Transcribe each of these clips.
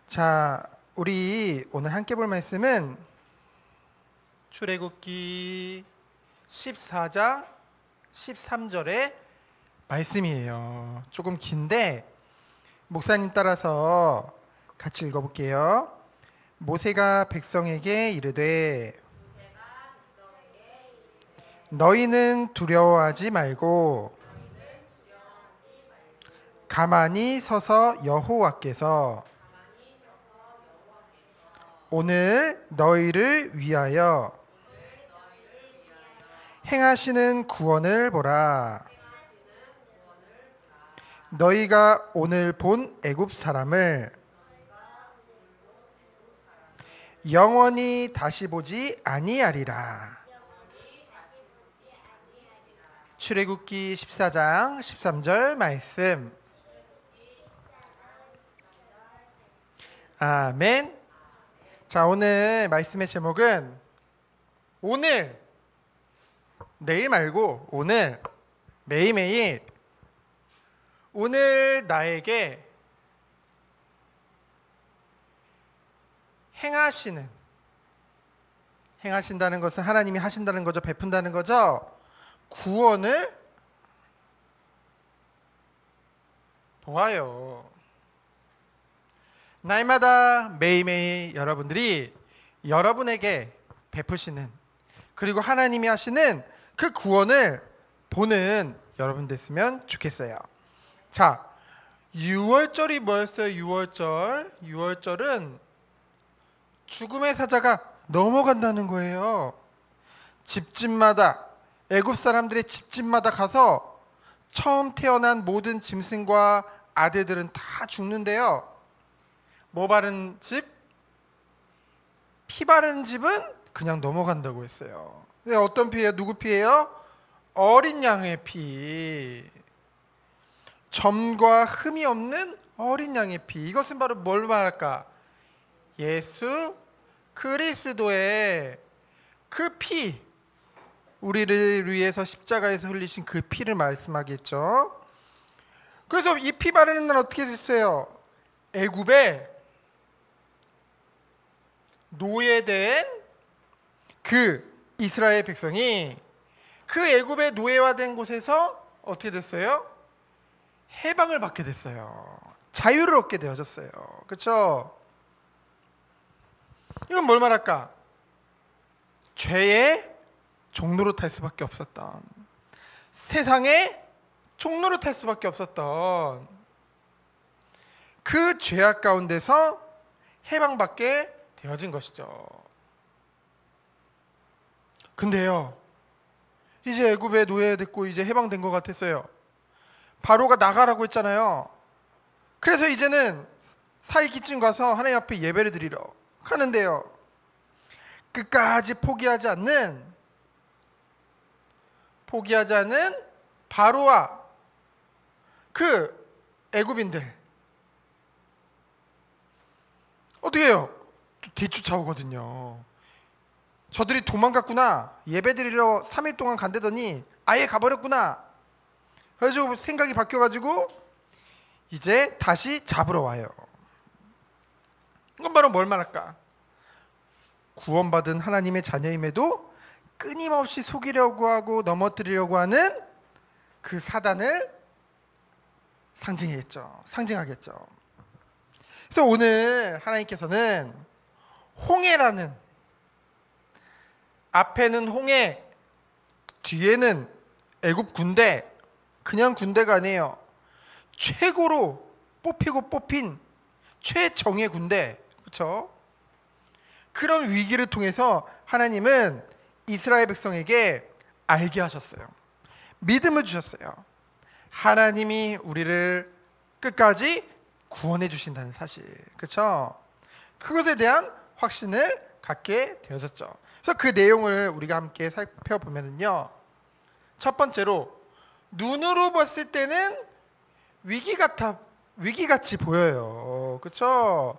자, 우리 오늘 함께 볼 말씀은 출애굽기 14장 13절의 말씀이에요. 조금 긴데 목사님 따라서 같이 읽어볼게요. 모세가 백성에게 이르되 너희는 두려워하지 말고 가만히 서서 여호와께서 오늘 너희를 위하여 행하시는 구원을 보라. 너희가 오늘 본 애굽 사람을 영원히 다시 보지 아니하리라. 출애굽기 14장 13절 말씀. 아멘. 자, 오늘 말씀의 제목은 오늘, 내일 말고 오늘, 매일매일 오늘 나에게 행하신다는 것은 하나님이 하신다는 거죠. 베푼다는 거죠. 구원을 보아요. 날마다 매일매일 여러분들이 여러분에게 베푸시는, 그리고 하나님이 하시는 그 구원을 보는 여러분 됐으면 좋겠어요. 자, 6월절이 뭐였어요? 6월절은 죽음의 사자가 넘어간다는 거예요. 집집마다, 애굽 사람들의 집집마다 가서 처음 태어난 모든 짐승과 아들들은 다 죽는데요. 뭐 바른 집? 피 바른 집은 그냥 넘어간다고 했어요. 근데 어떤 피예요? 누구 피예요? 어린 양의 피. 점과 흠이 없는 어린 양의 피. 이것은 바로 뭘 말할까? 예수 그리스도의 그 피, 우리를 위해서 십자가에서 흘리신 그 피를 말씀하겠죠. 그래서 이 피 바르는 날 어떻게 됐어요? 애굽에 노예된 그 이스라엘 백성이 그 애굽의 노예화된 곳에서 어떻게 됐어요? 해방을 받게 됐어요. 자유를 얻게 되어졌어요. 그렇죠? 이건 뭘 말할까? 죄의 종로로 탈 수밖에 없었던, 세상의 종로로 탈 수밖에 없었던 그 죄악 가운데서 해방받게 되어진 것이죠. 근데요, 이제 애굽의 노예됐고 이제 해방된 것 같았어요. 바로가 나가라고 했잖아요. 그래서 이제는 사이기쯤 가서 하나님 앞에 예배를 드리러 가는데요, 끝까지 포기하지 않는 바로와 그 애굽인들 어떻게 해요? 뒤쫓아오거든요. 저들이 도망갔구나, 예배드리러 3일 동안 간다더니 아예 가버렸구나. 그래서 생각이 바뀌어가지고 이제 다시 잡으러 와요. 이건 바로 뭘 말할까? 구원받은 하나님의 자녀임에도 끊임없이 속이려고 하고 넘어뜨리려고 하는 그 사단을 상징하겠죠. 그래서 오늘 하나님께서는 홍해라는, 앞에는 홍해, 뒤에는 애굽 군대, 그냥 군대가 아니에요. 최고로 뽑힌 최정예 군대, 그렇죠? 그런 위기를 통해서 하나님은 이스라엘 백성에게 알게 하셨어요. 믿음을 주셨어요. 하나님이 우리를 끝까지 구원해 주신다는 사실, 그렇죠? 그것에 대한 확신을 갖게 되어졌죠. 그래서 그 내용을 우리가 함께 살펴보면요, 첫 번째로 눈으로 봤을 때는 위기같이 보여요. 그렇죠?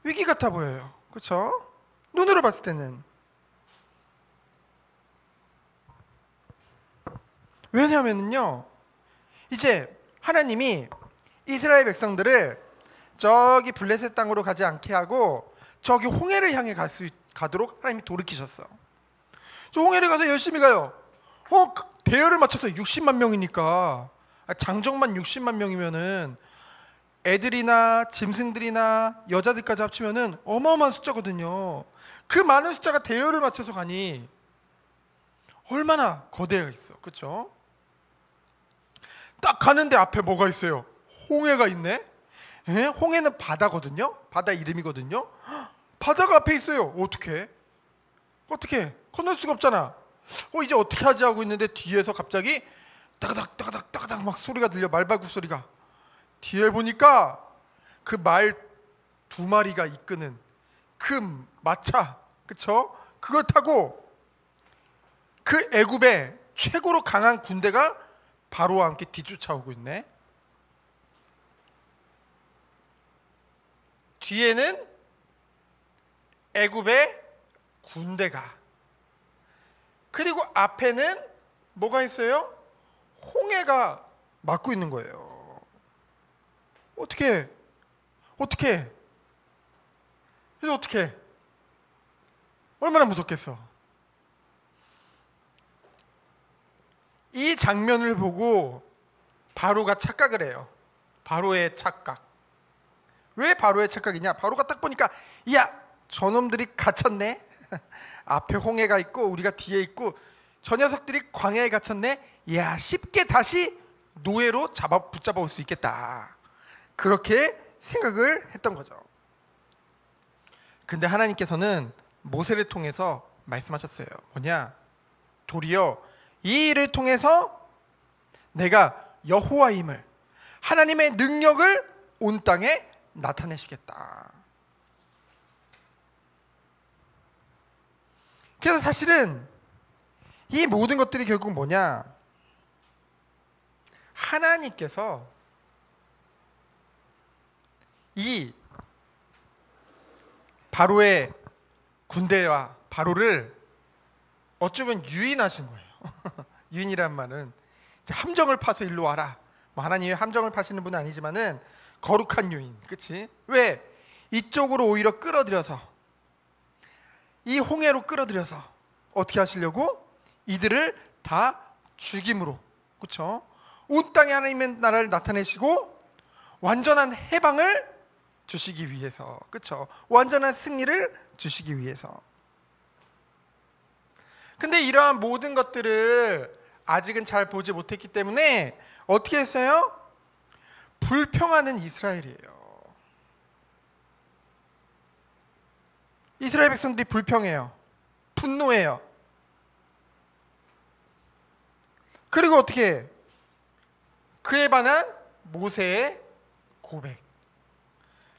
위기 같아 보여요. 그렇죠? 눈으로 봤을 때는. 왜냐하면요, 이제 하나님이 이스라엘 백성들을 저기 블레셋 땅으로 가지 않게 하고 저기 홍해를 향해 가도록 하나님이 돌이키셨어. 저 홍해를 가서 열심히 가요. 대열을 맞춰서 60만 명이니까, 장정만 60만 명이면은 애들이나 짐승들이나 여자들까지 합치면은 어마어마한 숫자거든요. 그 많은 숫자가 대열을 맞춰서 가니 얼마나 거대했어, 그렇죠? 딱 가는데 앞에 뭐가 있어요? 홍해가 있네. 에? 홍해는 바다거든요. 바다 이름이거든요. 바다가 앞에 있어요. 어떻게 건널 수가 없잖아. 이제 어떻게 하지 하고 있는데 뒤에서 갑자기 따가닥 따가닥 따가닥 막 소리가 들려. 말발굽 소리가. 뒤에 보니까 그 말 2마리가 이끄는 그 마차, 그쵸? 그걸 타고 그 애굽의 최고로 강한 군대가 바로와 함께 뒤쫓아오고 있네. 뒤에는 애굽의 군대가, 그리고 앞에는 뭐가 있어요? 홍해가 막고 있는 거예요. 어떻게 얼마나 무섭겠어. 이 장면을 보고 바로가 착각을 해요. 바로의 착각. 왜 바로의 착각이냐? 바로가 딱 보니까, 야, 저놈들이 갇혔네. 앞에 홍해가 있고 우리가 뒤에 있고 저 녀석들이 광야에 갇혔네. 야, 쉽게 다시 노예로 붙잡아 올 수 있겠다. 그렇게 생각을 했던 거죠. 근데 하나님께서는 모세를 통해서 말씀하셨어요. 뭐냐? 도리어 이 일을 통해서 내가 여호와임을, 하나님의 능력을 온 땅에 나타내시겠다. 그래서 사실은 이 모든 것들이 결국 뭐냐? 하나님께서 이 바로의 군대와 바로를 어쩌면 유인하신 거예요. 유인이란 말은 함정을 파서 일로 와라. 하나님이 함정을 파시는 분은 아니지만은 거룩한 유인, 그렇지? 왜? 이쪽으로 오히려 끌어들여서, 이 홍해로 끌어들여서 어떻게 하시려고? 이들을 다 죽임으로, 그렇죠? 온 땅에 하나님의 나라를 나타내시고 완전한 해방을 주시기 위해서, 그렇죠? 완전한 승리를 주시기 위해서. 근데 이러한 모든 것들을 아직은 잘 보지 못했기 때문에 어떻게 했어요? 불평하는 이스라엘이에요. 이스라엘 백성들이 불평해요. 분노해요. 그리고 어떻게 해? 그에 반한 모세의 고백.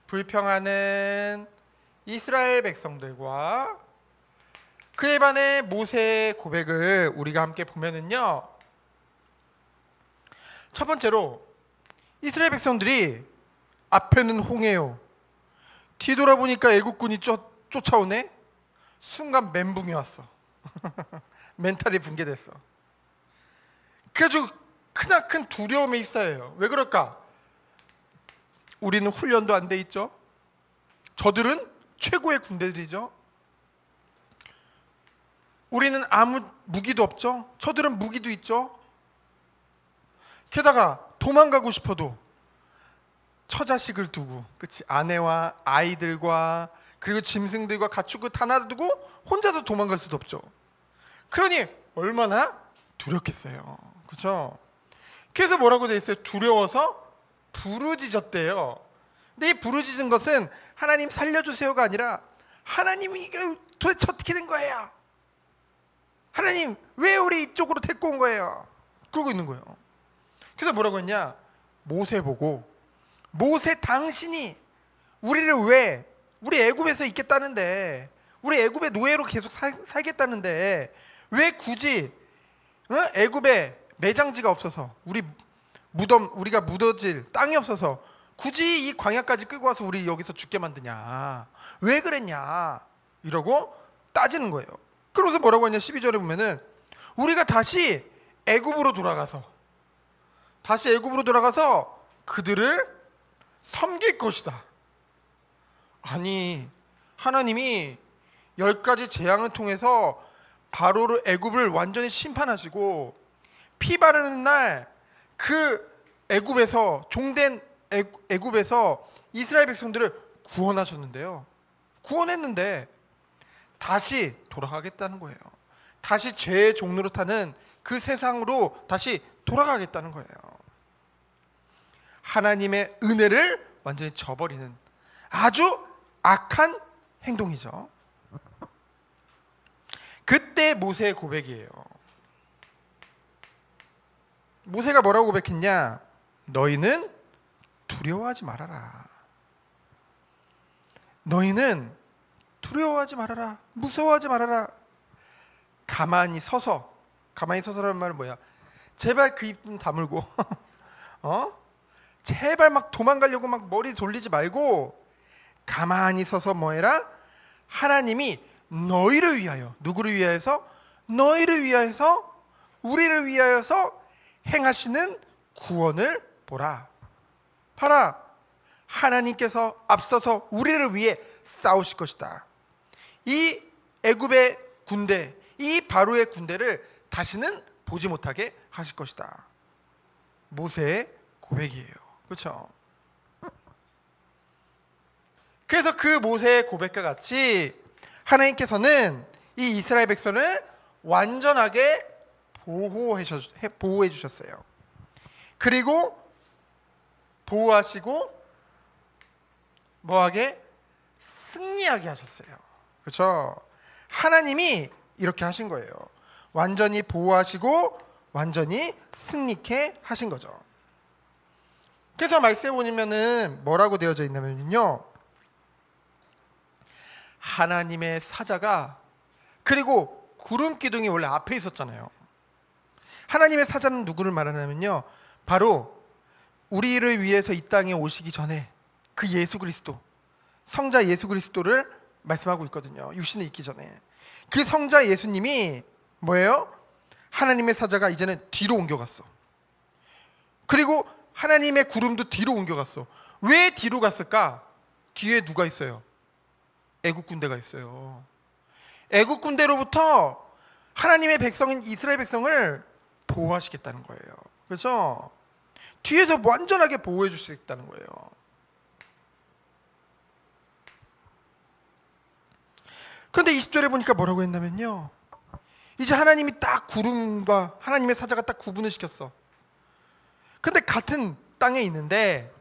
불평하는 이스라엘 백성들과 그에 반해 모세의 고백을 우리가 함께 보면은요, 첫 번째로 이스라엘 백성들이 앞에는 홍해요, 뒤돌아보니까 애국군이 쫓아오네. 순간 멘붕이 왔어. 멘탈이 붕괴됐어. 그래가지고 크나큰 두려움에 휩싸여요. 왜 그럴까? 우리는 훈련도 안 돼 있죠. 저들은 최고의 군대들이죠. 우리는 아무 무기도 없죠. 저들은 무기도 있죠. 게다가 도망가고 싶어도 처자식을 두고, 그치? 아내와 아이들과 그리고 짐승들과 가축을 다 놔두고 혼자서 도망갈 수도 없죠. 그러니 얼마나 두렵겠어요, 그렇죠? 그래서 뭐라고 돼 있어요? 두려워서 부르짖었대요. 근데 이 부르짖은 것은 하나님 살려주세요가 아니라 하나님이 이게 도대체 어떻게 된 거예요? 하나님 왜 우리 이쪽으로 데리고 온 거예요? 그러고 있는 거예요. 그래서 뭐라고 했냐? 모세 보고, 모세 당신이 우리를 왜, 우리 애굽에서 있겠다는데, 우리 애굽의 노예로 계속 살겠다는데 왜 굳이 애굽에 매장지가 없어서, 우리가 묻어질 땅이 없어서 굳이 이 광야까지 끌고 와서 우리 여기서 죽게 만드냐? 왜 그랬냐? 이러고 따지는 거예요. 그러면서 뭐라고 했냐? 12절에 보면은 우리가 다시 애굽으로 돌아가서 그들을 섬길 것이다. 아니, 하나님이 10가지 재앙을 통해서 바로를 애굽을 완전히 심판하시고 피 바르는 날 그 애굽에서 종된 애굽에서 이스라엘 백성들을 구원하셨는데요. 구원했는데 다시 돌아가겠다는 거예요. 다시 죄의 종로로 타는 그 세상으로 다시 돌아가겠다는 거예요. 하나님의 은혜를 완전히 저버리는 아주 악한 행동이죠. 그때 모세의 고백이에요. 모세가 뭐라고 고백했냐? 너희는 두려워하지 말아라. 너희는 두려워하지 말아라. 무서워하지 말아라. 가만히 서서라는 말은 뭐야? 제발 그 입 좀 다물고 제발 막 도망가려고 막 머리 돌리지 말고 가만히 서서 뭐해라? 하나님이 너희를 위하여, 누구를 위하여서? 너희를 위하여서, 우리를 위하여서 행하시는 구원을 보라. 봐라, 하나님께서 앞서서 우리를 위해 싸우실 것이다. 이 애굽의 군대, 이 바로의 군대를 다시는 보지 못하게 하실 것이다. 모세의 고백이에요. 그렇죠? 그래서 그 모세의 고백과 같이 하나님께서는 이 이스라엘 백성을 완전하게 보호해 주셨어요. 그리고 보호하시고 뭐하게? 승리하게 하셨어요. 그렇죠? 하나님이 이렇게 하신 거예요. 완전히 보호하시고 완전히 승리케 하신 거죠. 그래서 말씀해 보면은 뭐라고 되어져 있냐면요, 하나님의 사자가, 그리고 구름 기둥이 원래 앞에 있었잖아요. 하나님의 사자는 누구를 말하냐면요, 바로 우리를 위해서 이 땅에 오시기 전에 그 예수 그리스도, 성자 예수 그리스도를 말씀하고 있거든요. 육신에 있기 전에 그 성자 예수님이 뭐예요? 하나님의 사자가 이제는 뒤로 옮겨갔어. 그리고 하나님의 구름도 뒤로 옮겨갔어. 왜 뒤로 갔을까? 뒤에 누가 있어요? 애국 군대가 있어요. 애국 군대로부터 하나님의 백성인 이스라엘 백성을 보호하시겠다는 거예요. 그래서 뒤에서 완전하게 보호해 주시겠다는 거예요. 그런데 20절에 보니까 뭐라고 했냐면요, 이제 하나님이 딱 구름과 하나님의 사자가 딱 구분을 시켰어. 근데 같은 땅에 있는데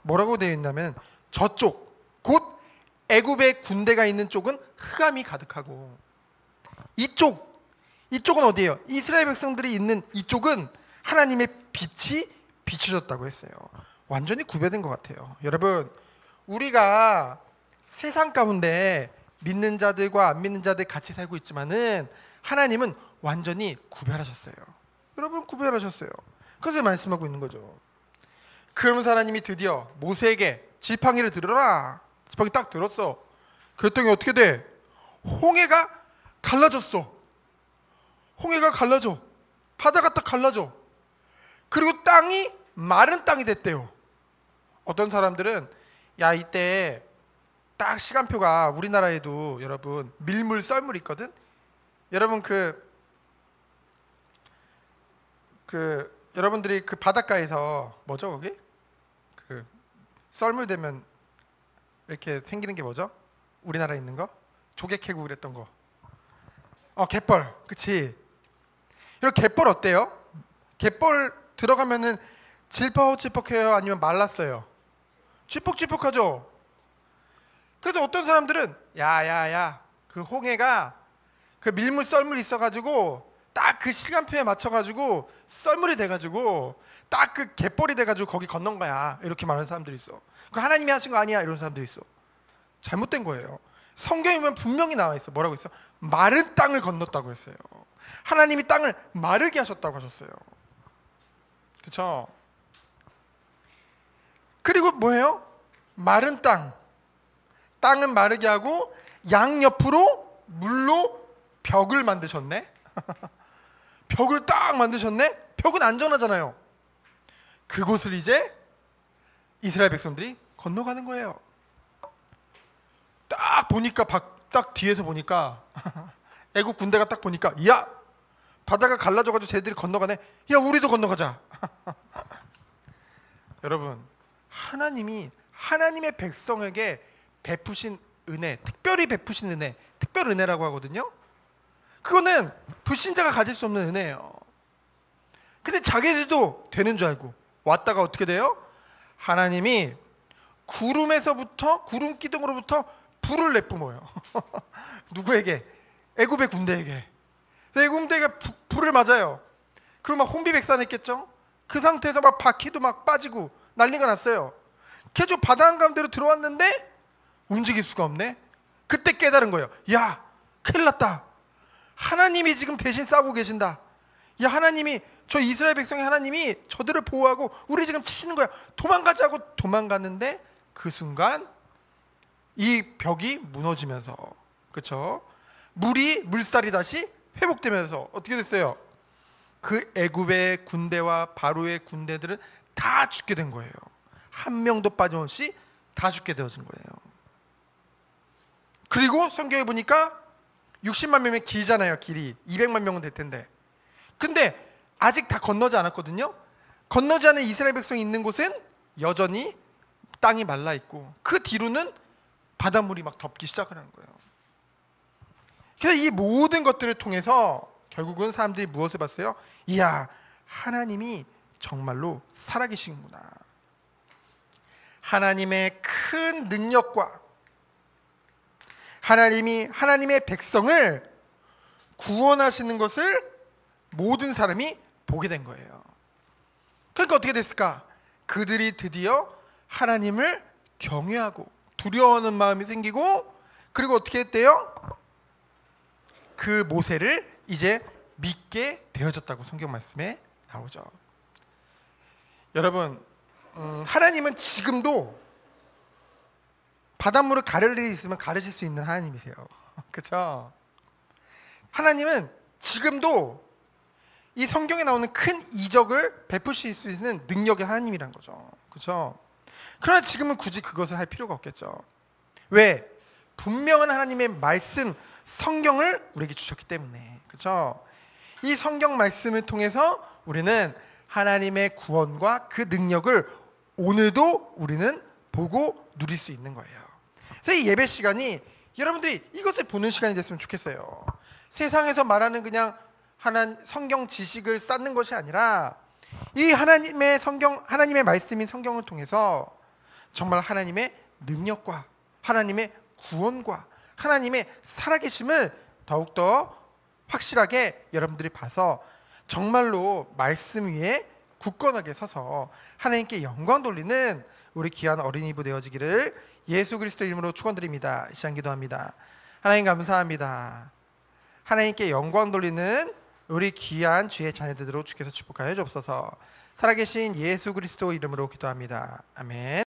뭐라고 되어 있냐면, 저쪽 곧 애굽의 군대가 있는 쪽은 흑암이 가득하고, 이쪽은 어디예요? 이스라엘 백성들이 있는 이쪽은 하나님의 빛이 비춰졌다고 했어요. 완전히 구별된 것 같아요. 여러분, 우리가 세상 가운데 믿는 자들과 안 믿는 자들 같이 살고 있지만은 하나님은 완전히 구별하셨어요. 여러분, 구별하셨어요. 그래서 말씀하고 있는 거죠. 그러면서 하나님이 드디어 모세에게 지팡이를 들어라. 지팡이 딱 들었어. 그랬더니 어떻게 돼? 홍해가 갈라졌어. 홍해가 갈라져. 바다가 딱 갈라져. 그리고 땅이 마른 땅이 됐대요. 어떤 사람들은 야, 이때 딱 시간표가 우리나라에도 여러분 밀물 썰물 있거든. 여러분 여러분들이 그 바닷가에서 뭐죠 거기? 그 썰물 되면 이렇게 생기는 게 뭐죠? 우리나라에 있는 거? 조개 캐고 그랬던 거. 갯벌. 그치? 이렇게 갯벌 어때요? 갯벌 들어가면은 질퍽질퍽해요? 아니면 말랐어요? 질퍽질퍽하죠? 그래서 어떤 사람들은 야야야, 그 홍해가 그 밀물 썰물 있어가지고 딱 그 시간표에 맞춰가지고 썰물이 돼가지고 딱 그 갯벌이 돼가지고 거기 건넌 거야, 이렇게 말하는 사람들이 있어. 그 하나님이 하신 거 아니야, 이런 사람들이 있어. 잘못된 거예요. 성경에 보면 분명히 나와 있어. 뭐라고 있어? 마른 땅을 건넜다고 했어요. 하나님이 땅을 마르게 하셨다고 하셨어요. 그렇죠? 그리고 뭐예요? 마른 땅은 마르게 하고 양옆으로 물로 벽을 만드셨네. 벽을 딱 만드셨네. 벽은 안전하잖아요. 그곳을 이제 이스라엘 백성들이 건너가는 거예요. 딱 보니까 딱 뒤에서 보니까 애국 군대가 딱 보니까 야, 바다가 갈라져가지고 쟤들이 건너가네. 야, 우리도 건너가자. 여러분, 하나님이 하나님의 백성에게 베푸신 은혜, 특별히 베푸신 은혜, 특별 은혜라고 하거든요. 그거는 불신자가 가질 수 없는 은혜예요. 근데 자기들도 되는 줄 알고 왔다가 어떻게 돼요? 하나님이 구름에서부터, 구름 기둥으로부터 불을 내뿜어요. 누구에게? 애굽의 군대에게. 애굽 군대가 불을 맞아요. 그럼 막 혼비백산했겠죠? 그 상태에서 막 바퀴도 막 빠지고 난리가 났어요. 계속 바다 한가운데로 들어왔는데 움직일 수가 없네. 그때 깨달은 거예요. 야, 큰일 났다. 하나님이 지금 대신 싸우고 계신다. 야, 하나님이, 저 이스라엘 백성의 하나님이 저들을 보호하고 우리 지금 치시는 거야. 도망가자고 도망갔는데 그 순간 이 벽이 무너지면서, 그렇죠? 물살이 다시 회복되면서 어떻게 됐어요? 그 애굽의 군대와 바로의 군대들은 다 죽게 된 거예요. 한 명도 빠짐없이 다 죽게 되어진 거예요. 그리고 성경에 보니까 60만 명의 길잖아요. 길이 200만 명은 될 텐데, 근데 아직 다 건너지 않았거든요. 건너지 않은 이스라엘 백성이 있는 곳은 여전히 땅이 말라 있고 그 뒤로는 바닷물이 막 덮기 시작을 하는 거예요. 그래서 이 모든 것들을 통해서 결국은 사람들이 무엇을 봤어요? 이야, 하나님이 정말로 살아계시는구나. 하나님의 큰 능력과 하나님이 하나님의 백성을 구원하시는 것을 모든 사람이 보게 된 거예요. 그러니까 어떻게 됐을까? 그들이 드디어 하나님을 경외하고 두려워하는 마음이 생기고, 그리고 어떻게 했대요? 그 모세를 이제 믿게 되어졌다고 성경 말씀에 나오죠. 여러분, 하나님은 지금도 바닷물을 가릴 일이 있으면 가르실 수 있는 하나님이세요. 그렇죠? 하나님은 지금도 이 성경에 나오는 큰 이적을 베푸실 수 있는 능력의 하나님이란 거죠. 그렇죠? 그러나 지금은 굳이 그것을 할 필요가 없겠죠. 왜? 분명한 하나님의 말씀, 성경을 우리에게 주셨기 때문에. 그렇죠? 이 성경 말씀을 통해서 우리는 하나님의 구원과 그 능력을 오늘도 우리는 보고 누릴 수 있는 거예요. 그래서 이 예배 시간이 여러분들이 이것을 보는 시간이 됐으면 좋겠어요. 세상에서 말하는 그냥 성경 지식을 쌓는 것이 아니라 이 하나님의 성경, 하나님의 말씀인 성경을 통해서 정말 하나님의 능력과 하나님의 구원과 하나님의 살아계심을 더욱더 확실하게 여러분들이 봐서 정말로 말씀 위에 굳건하게 서서 하나님께 영광 돌리는 우리 귀한 어린이부 되어지기를 예수 그리스도 이름으로 축원드립니다. 이 시간 기도합니다. 하나님 감사합니다. 하나님께 영광 돌리는 우리 귀한 주의 자녀들로 주께서 축복하여 주옵소서. 살아계신 예수 그리스도 이름으로 기도합니다. 아멘.